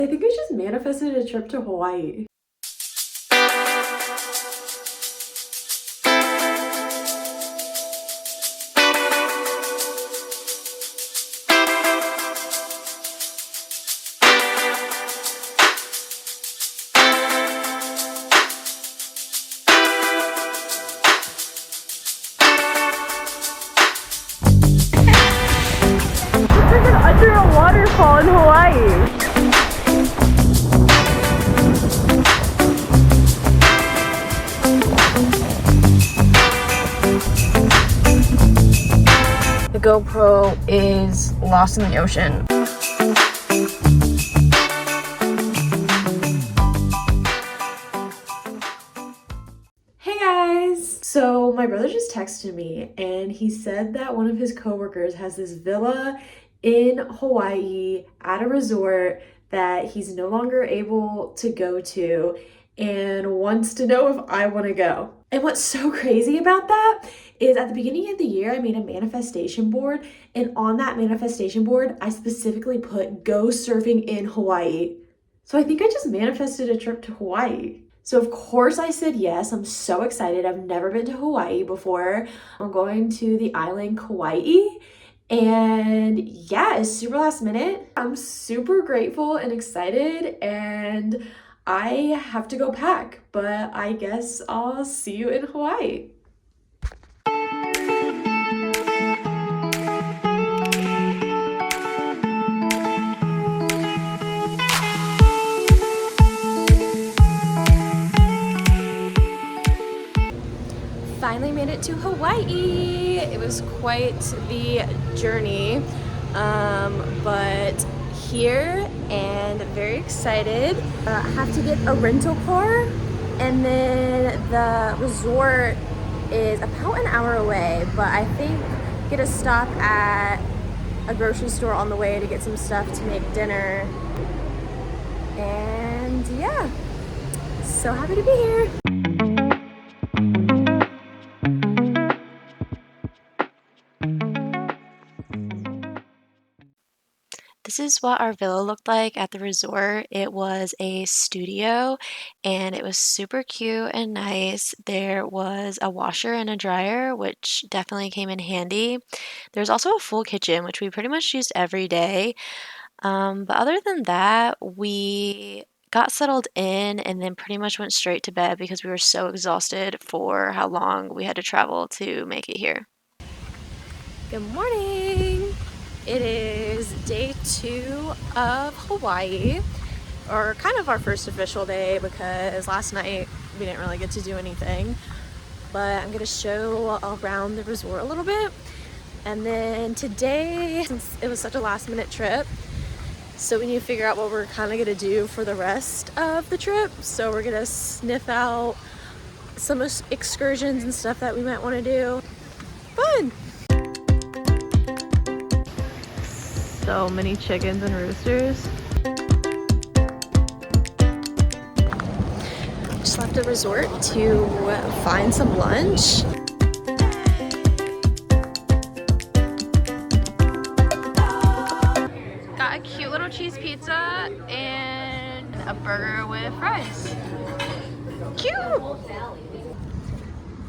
I think I just manifested a trip to Hawaii. Under a waterfall in Hawaii. The GoPro is lost in the ocean. Hey guys! So my brother just texted me and he said that one of his coworkers has this villa in Hawaii at a resort that he's no longer able to go to and wants to know if I want to go. And what's so crazy about that is at the beginning of the year, I made a manifestation board, and on that manifestation board, I specifically put go surfing in Hawaii. So I think I just manifested a trip to Hawaii. So of course I said yes. I'm so excited. I've never been to Hawaii before. I'm going to the island Kauai. And yeah, it's super last minute. I'm super grateful and excited, and I have to go pack, but I guess I'll see you in Hawaii. Finally made it to Hawaii. It was quite the journey, but here and very excited. I have to get a rental car, and then the resort is about an hour away, but I think get a stop at a grocery store on the way to get some stuff to make dinner. And yeah, so happy to be here. This is what our villa looked like at the resort. It was a studio and it was super cute and nice. There was a washer and a dryer, which definitely came in handy. There's also a full kitchen, which we pretty much used every day. But other than that, we got settled in and then pretty much went straight to bed because we were so exhausted for how long we had to travel to make it here. Good morning! It is day 2 of Hawaii, or kind of our first official day because last night we didn't really get to do anything. But I'm going to show around the resort a little bit. And then today, since it was such a last minute trip, so we need to figure out what we're kind of going to do for the rest of the trip. So we're going to sniff out some excursions and stuff that we might want to do. Fun! So many chickens and roosters. Just left the resort to find some lunch. Got a cute little cheese pizza and a burger with fries. Cute!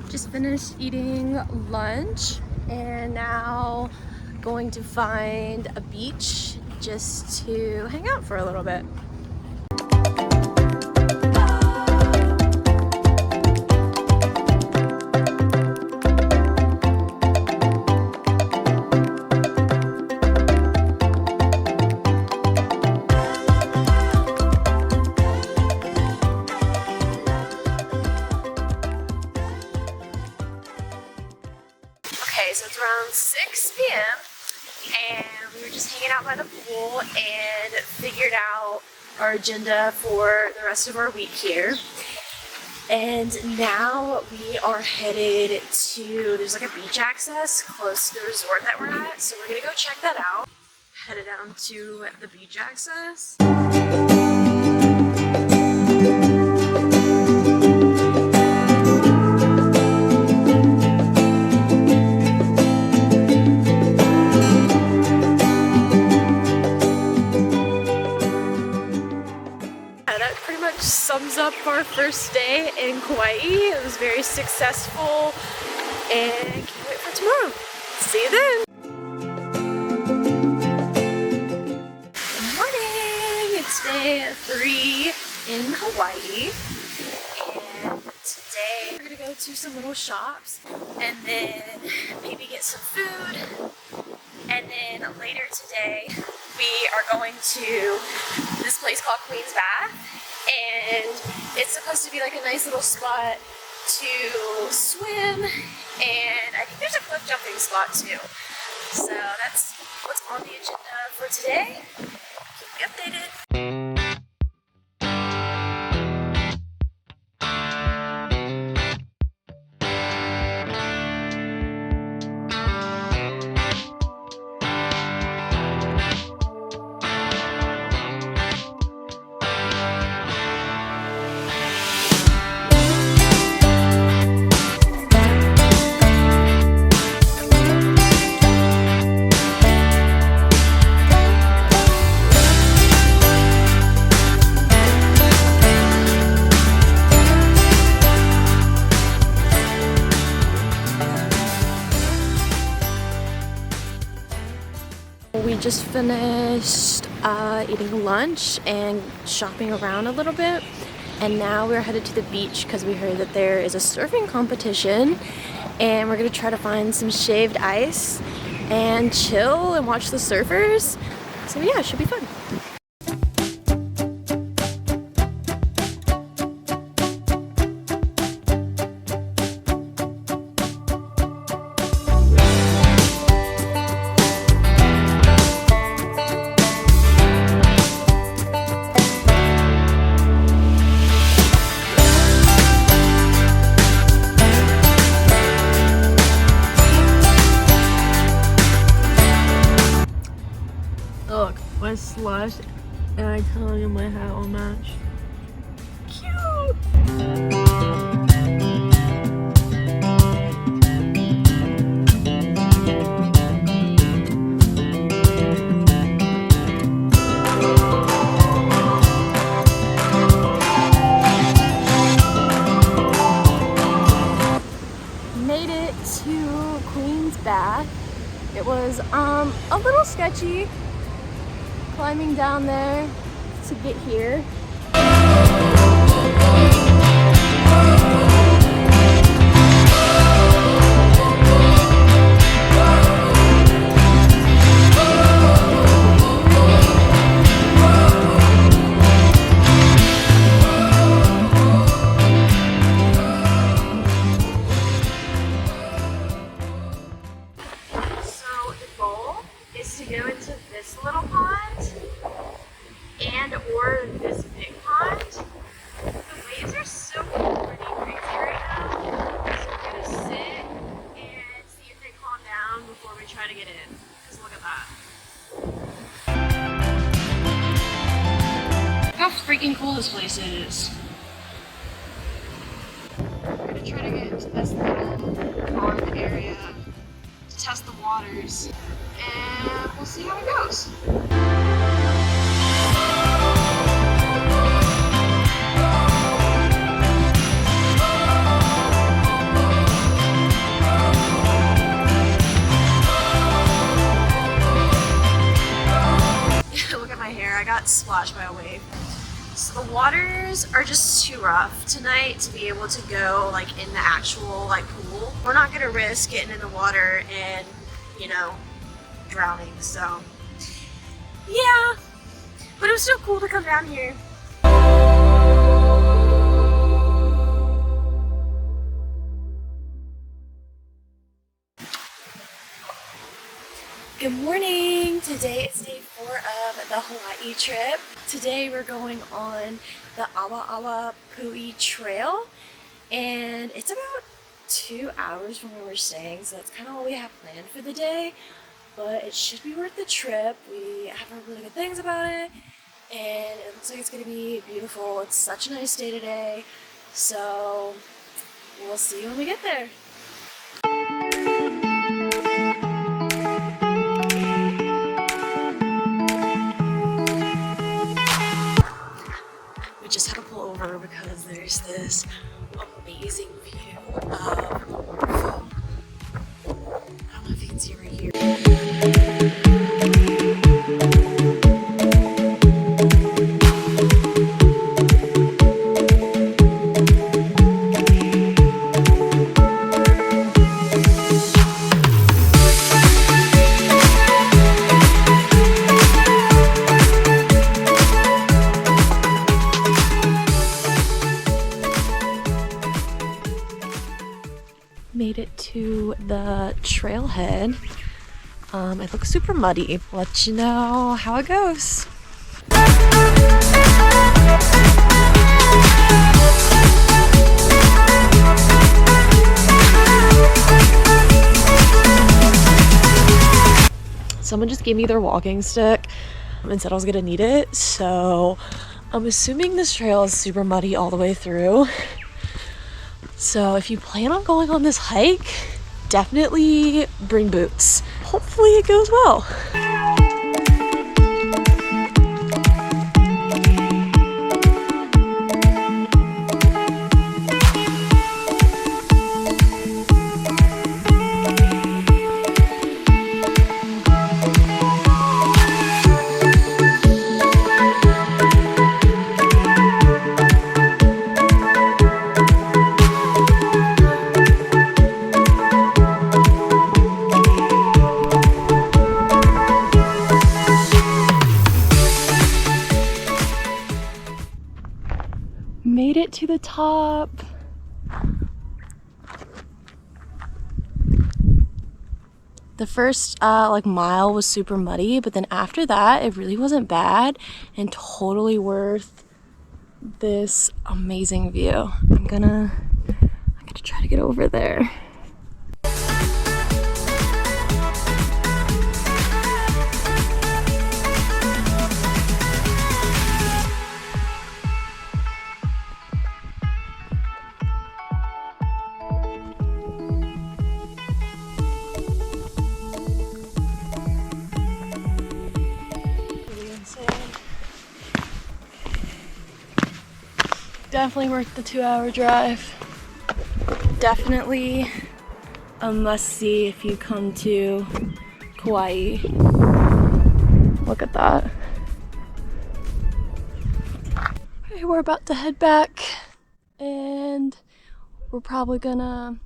Just finished eating lunch and now going to find a beach just to hang out for a little bit. Okay, so it's around 6 p.m. and we were just hanging out by the pool and figured out our agenda for the rest of our week here. And now we are headed to, there's like a beach access close to the resort that we're at, so we're gonna go check that out. Headed down to the beach access. that pretty much sums up our first day in Kauai. It was very successful and can't wait for tomorrow. See you then! Good morning! It's day 3 in Hawaii. And today we're gonna go to some little shops and then maybe get some food. And then later today we are going to this place called Queen's Bath, and it's supposed to be like a nice little spot to swim, and I think there's a cliff jumping spot too. So that's what's on the agenda for today. Keep me updated. We just finished eating lunch and shopping around a little bit, and now we're headed to the beach because we heard that there is a surfing competition, and we're gonna try to find some shaved ice and chill and watch the surfers. So yeah, it should be fun. Look, my slush, and I tell you my hat will match. Cute! Made it to Queen's Bath. It was a little sketchy climbing down there to get here. So the goal is to go into this little pond and or this big pond. The waves are so pretty crazy right now. So we're gonna sit and see if they calm down before we try to get in. Because look at that. Look how freaking cool this place is. We're gonna try to get into this little pond area to test the waters, and we'll see how it goes. Look at my hair, I got splashed by a wave. So the waters are just too rough tonight to be able to go like in the actual like pool. We're not gonna risk getting in the water and, you know, drowning, so yeah. But it was still cool to come down here. Good morning! Today is day 4 of the Hawaii trip. Today we're going on the Awa Awa Pui Trail, and it's about 2 hours from where we're staying, so that's kind of all we have planned for the day. But it should be worth the trip. We have heard really good things about it, and it looks like it's going to be beautiful. It's such a nice day today, so we'll see you when we get there. over because there's this amazing view of, I don't know if you can see right here. Made it to the trailhead. It looks super muddy. Let you know how it goes. Someone just gave me their walking stick and said I was gonna need it, so I'm assuming this trail is super muddy all the way through. So if you plan on going on this hike, definitely bring boots. Hopefully it goes well. Made it to the top. The first like mile was super muddy, but then after that it really wasn't bad and totally worth this amazing view. I'm gonna try to get over there. Definitely worth the 2-hour drive. Definitely a must-see if you come to Kauai. Look at that. Okay, we're about to head back and we're probably gonna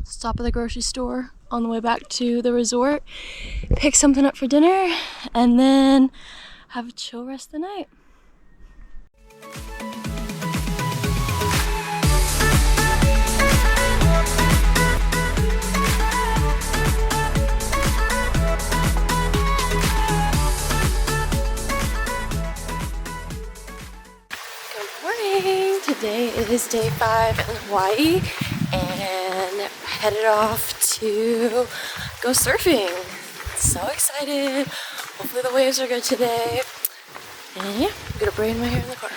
stop at the grocery store on the way back to the resort, pick something up for dinner, and then have a chill rest of the night. Today is day 5 in Hawaii and headed off to go surfing. So excited. Hopefully the waves are good today. And yeah, I'm gonna braid my hair in the car.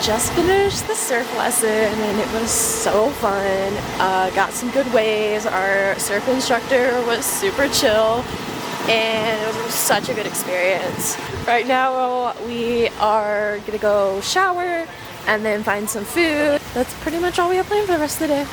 Just finished the surf lesson and it was so fun. Got some good waves. Our surf instructor was super chill and it was such a good experience. Right now we are gonna go shower and then find some food. That's pretty much all we have planned for the rest of the day.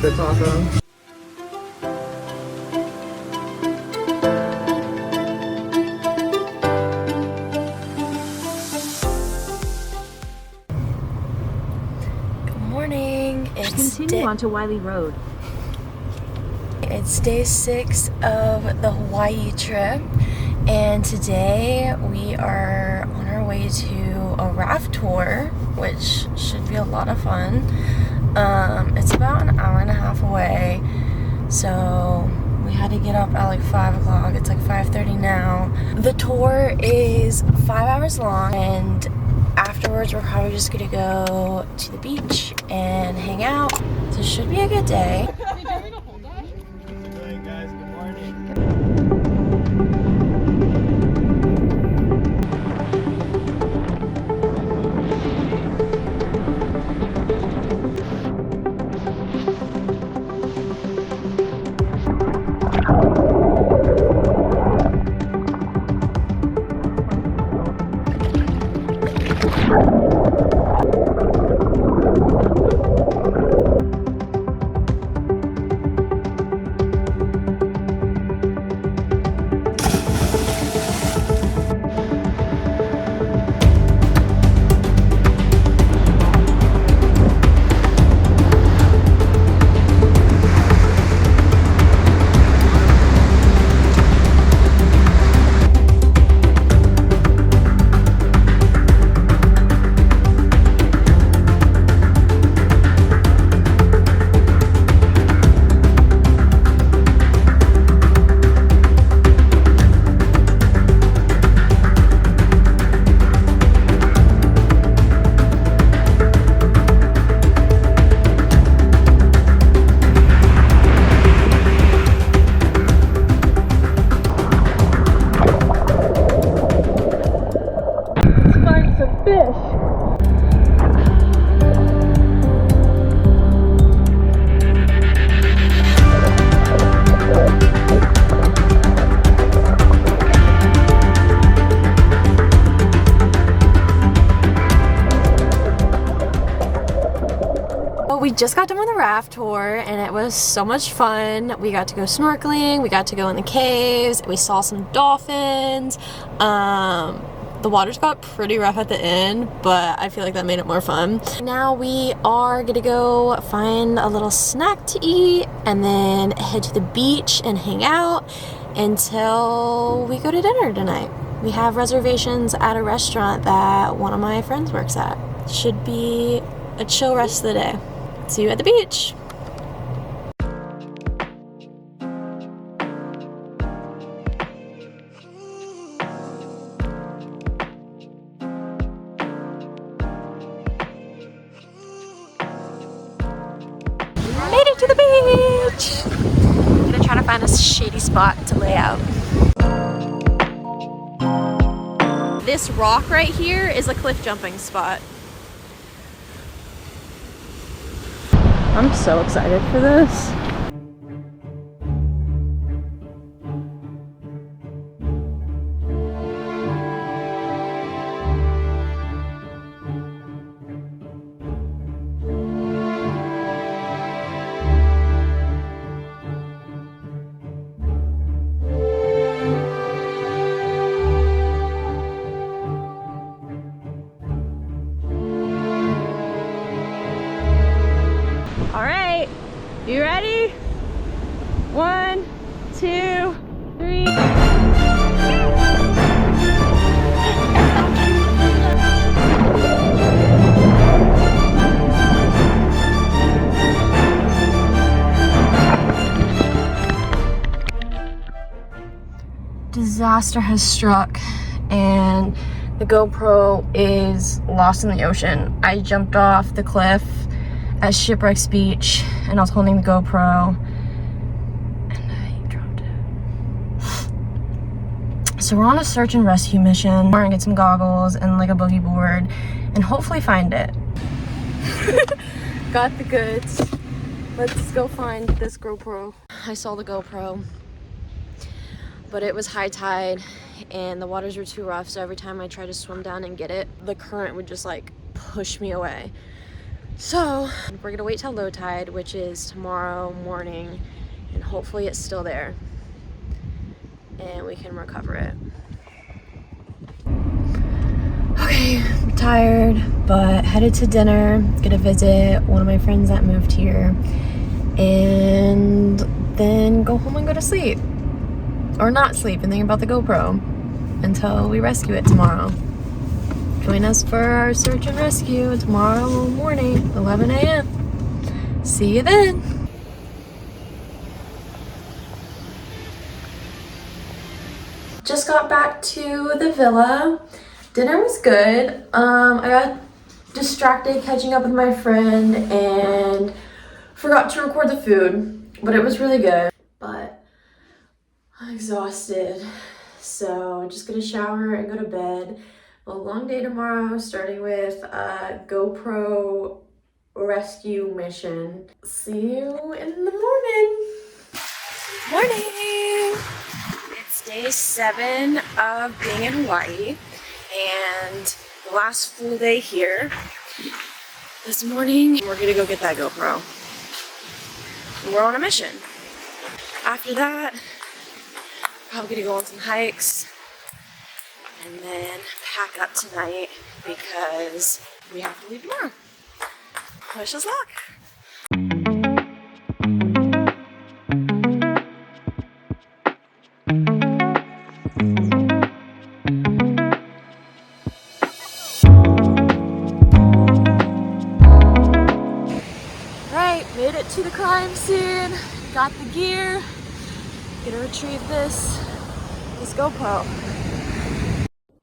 That's awesome. Morning. Continue onto Wiley Road. It's day 6 of the Hawaii trip, and today we are on our way to a raft tour, which should be a lot of fun. It's about an hour and a half away, so we had to get up at like 5 o'clock. It's like 5:30 now. The tour is 5 hours long, and afterwards we're probably just gonna go to the beach and hang out. So it should be a good day. Guys, good morning. We just got done with the raft tour and it was so much fun. We got to go snorkeling, we got to go in the caves, we saw some dolphins. The waters got pretty rough at the end, but I feel like that made it more fun. Now we are gonna go find a little snack to eat and then head to the beach and hang out until we go to dinner tonight. We have reservations at a restaurant that one of my friends works at. Should be a chill rest of the day. See you at the beach. Made it to the beach. I'm gonna try to find a shady spot to lay out. This rock right here is a cliff jumping spot. I'm so excited for this. All right, you ready? 1, 2, 3. Disaster has struck and the GoPro is lost in the ocean. I jumped off the cliff at Shipwrecks Beach and I was holding the GoPro and I dropped it. So we're on a search and rescue mission. We're gonna get some goggles and like a boogie board and hopefully find it. Got the goods. Let's go find this GoPro. I saw the GoPro, but it was high tide and the waters were too rough, so every time I tried to swim down and get it, the current would just like push me away. So we're gonna wait till low tide, which is tomorrow morning, and hopefully it's still there and we can recover it. Okay, I'm tired, but headed to dinner. Gonna visit one of my friends that moved here, and then go home and go to sleep. Or not sleep and think about the GoPro until we rescue it tomorrow. Join us for our search and rescue tomorrow morning, 11 a.m. See you then. Just got back to the villa. Dinner was good. I got distracted catching up with my friend and forgot to record the food, but it was really good. But I'm exhausted, so just gonna shower and go to bed. A long day tomorrow, starting with a GoPro rescue mission. See you in the morning. Morning! It's day 7 of being in Hawaii and the last full day here. This morning, we're gonna go get that GoPro. We're on a mission. After that, probably gonna go on some hikes and then pack up tonight because we have to leave tomorrow. Wish us luck. Right, made it to the crime scene. Got the gear. Gonna retrieve this GoPro.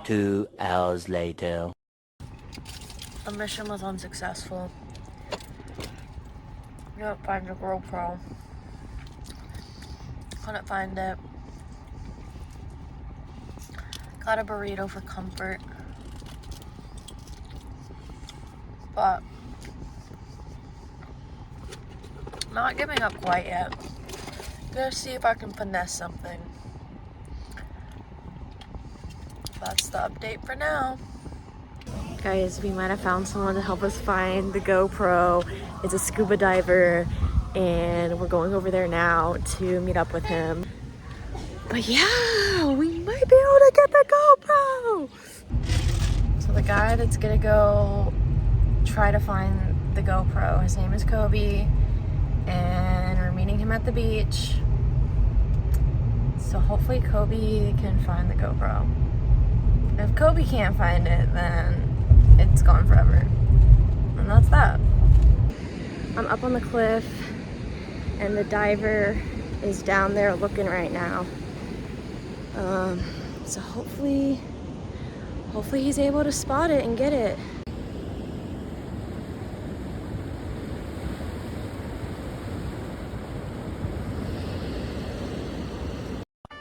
2 hours later. The mission was unsuccessful. Couldn't find the GoPro. Couldn't find it. Got a burrito for comfort. But not giving up quite yet. Gonna see if I can finesse something. That's the update for now. Guys, we might have found someone to help us find the GoPro. It's a scuba diver, and we're going over there now to meet up with him. But yeah, we might be able to get the GoPro! So the guy that's gonna go try to find the GoPro, his name is Kobe, and we're meeting him at the beach. So hopefully Kobe can find the GoPro. If Kobe can't find it, then it's gone forever. And that's that. I'm up on the cliff and the diver is down there looking right now. So hopefully he's able to spot it and get it.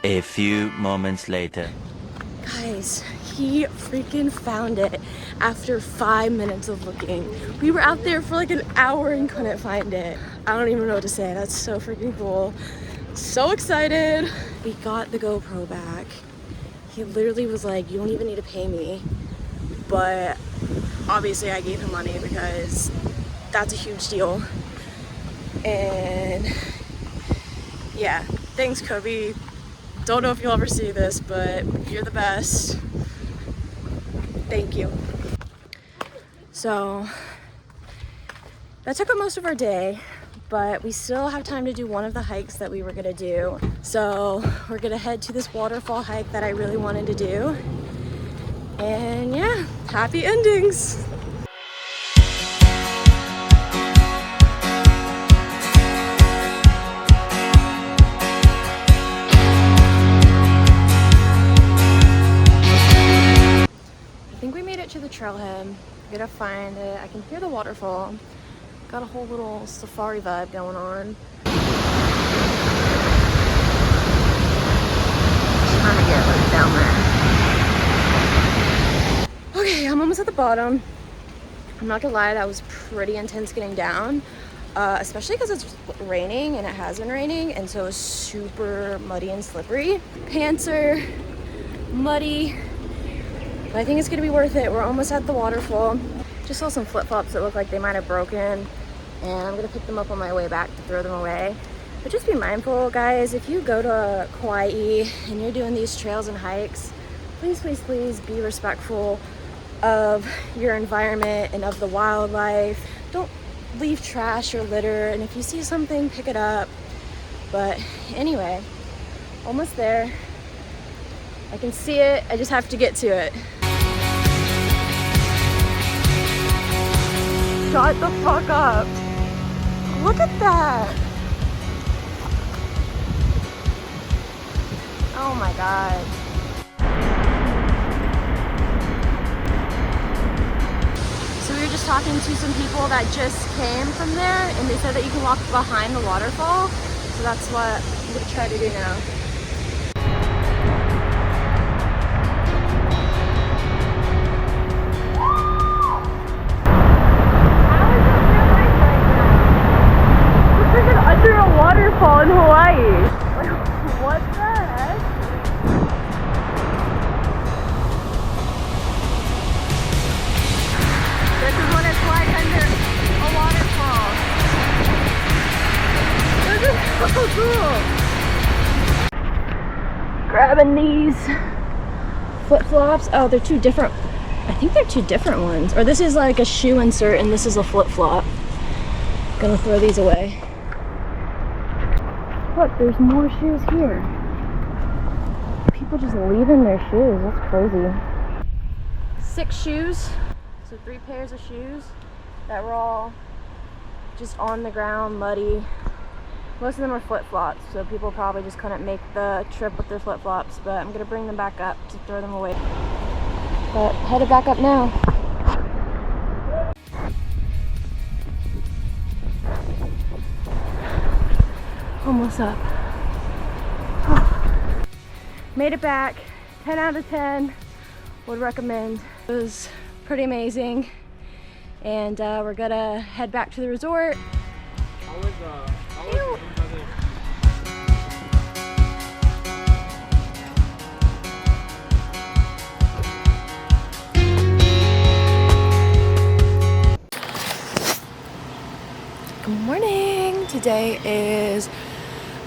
A few moments later. Guys, he freaking found it after 5 minutes of looking. We were out there for like an hour and couldn't find it. I don't even know what to say. That's so freaking cool. So excited. We got the GoPro back. He literally was like, you don't even need to pay me. But obviously I gave him money because that's a huge deal. And yeah, thanks Kobe. Don't know if you'll ever see this, but you're the best. Thank you. So that took up most of our day, but we still have time to do one of the hikes that we were gonna do. So we're gonna head to this waterfall hike that I really wanted to do. And yeah, happy endings. To the trailhead, I'm gonna find it. I can hear the waterfall. Got a whole little safari vibe going on. Trying to get like down there. Okay, I'm almost at the bottom. I'm not gonna lie, that was pretty intense getting down, especially because it's raining and it has been raining, and so it's super muddy and slippery. Pants are muddy. But I think it's gonna be worth it. We're almost at the waterfall. Just saw some flip-flops that look like they might have broken, and I'm gonna pick them up on my way back to throw them away. But just be mindful, guys, if you go to Kauai and you're doing these trails and hikes, please, please, please be respectful of your environment and of the wildlife. Don't leave trash or litter, and if you see something, pick it up. But anyway, almost there. I can see it, I just have to get to it. Shut the fuck up. Look at that. Oh my god. So we were just talking to some people that just came from there, and they said that you can walk behind the waterfall. So that's what I'm gonna try to do now. Under a waterfall in Hawaii. Like, what the heck? This is what it's like under a waterfall. This is so cool. Grabbing these flip-flops. Oh, they're two different. I think they're two different ones. Or this is like a shoe insert and this is a flip-flop. Gonna throw these away. Look, there's more shoes here. People just leaving their shoes. That's crazy. 6 shoes. So 3 pairs of shoes that were all just on the ground, muddy. Most of them were flip-flops, so people probably just couldn't make the trip with their flip-flops, but I'm gonna bring them back up to throw them away. But headed back up now. Almost up. Made it back. 10 out of 10. Would recommend. It was pretty amazing. And we're gonna head back to the resort. Good morning. Today is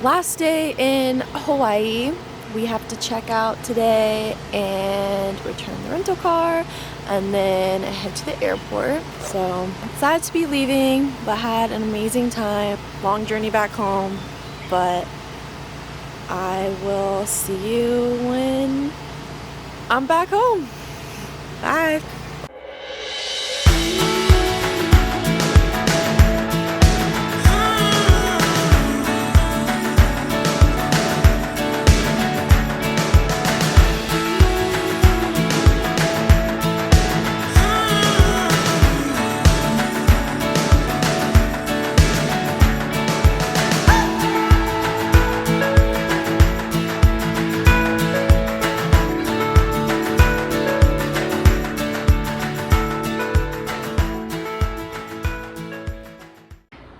last day in Hawaii. We have to check out today and return the rental car and then head to the airport. So sad to be leaving, but had an amazing time. Long journey back home, but I will see you when I'm back home. Bye.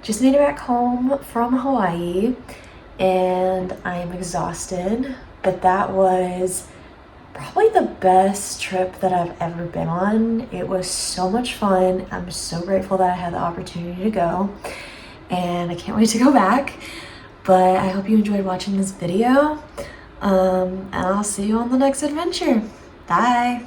Just made it back home from Hawaii and I'm exhausted, but that was probably the best trip that I've ever been on. It was so much fun. I'm so grateful that I had the opportunity to go and I can't wait to go back. But I hope you enjoyed watching this video and I'll see you on the next adventure. Bye.